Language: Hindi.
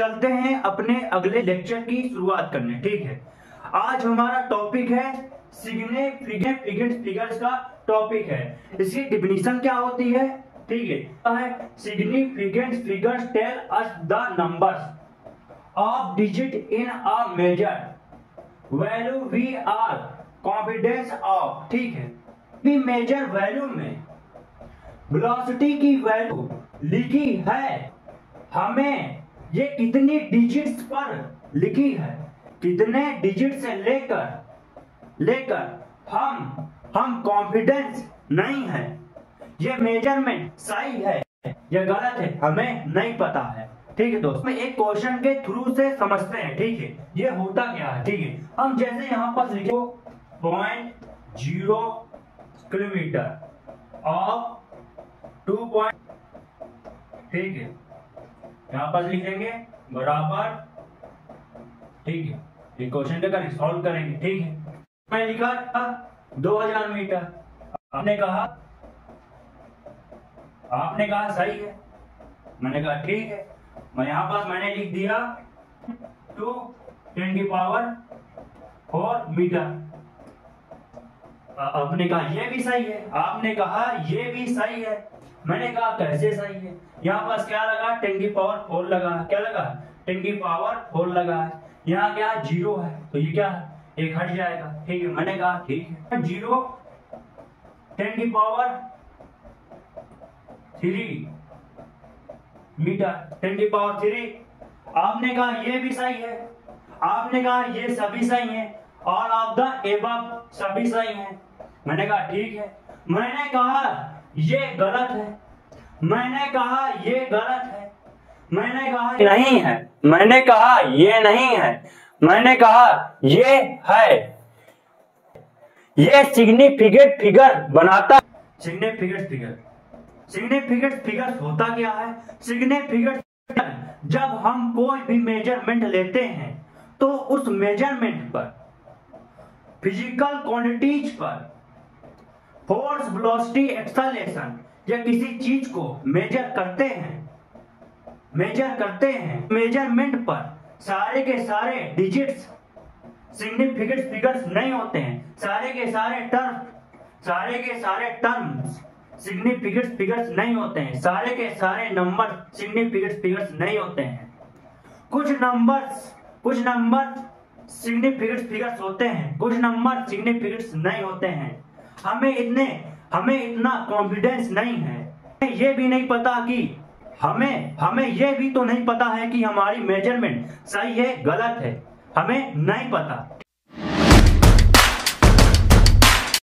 चलते हैं अपने अगले लेक्चर की शुरुआत करने। ठीक है, आज हमारा टॉपिक है सिग्निफिकेंट फिगर्स का टॉपिक है। इसकी डिफिनीशन क्या होती है? ठीक है, significant figures tell us the numbers of digit in a measure value we are confidence of. ठीक है, भी मेजर वैल्यू में वेलोसिटी की वैल्यू लिखी है, हमें ये कितनी डिजिट्स पर लिखी है, कितने डिजिट से लेकर हम कॉन्फिडेंस नहीं है ये मेजरमेंट सही है या गलत है हमें नहीं पता है। ठीक है दोस्तों, एक क्वेश्चन के थ्रू से समझते हैं। ठीक है, ये होता क्या है? ठीक है, हम जैसे यहाँ पर लिखो 0.0 किलोमीटर ऑफ 2. ठीक है, यहाँ पर लिखेंगे बराबर। ठीक है, ये क्वेश्चन का सॉल्व करेंगे। ठीक है, मैं लिखा था 2000 मीटर, आपने कहा सही है, मैंने कहा ठीक है। मैं यहाँ पास मैंने लिख दिया 2×10⁴ मीटर। आपने कहा ये भी सही है, आपने कहा ये भी सही है, मैंने कहा कैसे सही है? यहाँ पास क्या लगा? 10⁴ लगा है। क्या लगा? 10⁴ लगा है। यहाँ क्या 0 है तो ये क्या है? एक हट जाएगा। ठीक है, मैंने कहा ठीक है। 0 10⁻³ मीटर 10⁻³ आपने कहा ये भी सही है, आपने कहा ये सभी सही है, ऑल ऑफ द एबव सभी सही है। मैंने कहा ठीक है। मैंने कहा ये गलत है, मैंने कहा ये गलत है, मैंने कहा नहीं है, मैंने कहा ये नहीं है, मैंने कहा ये है। ये सिग्निफिकेंट फिगर बनाता। सिग्निफिकेंट फिगर होता क्या है? सिग्निफिकेंट जब हम कोई भी मेजरमेंट लेते हैं तो उस मेजरमेंट पर फिजिकल क्वांटिटीज पर फोर्स, वेलोसिटी, एक्सेलरेशन या किसी चीज को मेजर करते हैं, मेजरमेंट पर सारे के सारे डिजिट्स सिग्निफिकेंट फिगर्स नहीं होते हैं, सारे के सारे टर्म्स सिग्निफिकेंट फिगर्स नहीं होते हैं, सारे के सारे नंबर सिग्निफिकेंट फिगर्स नहीं होते हैं। कुछ नंबर सिग्निफिकेंट फिगर्स होते हैं, कुछ नंबर सिग्निफिकेंट नहीं होते हैं। हमें इतना कॉन्फिडेंस नहीं है, ये भी नहीं पता कि हमें ये भी तो नहीं पता है कि हमारी मेजरमेंट सही है गलत है, हमें नहीं पता।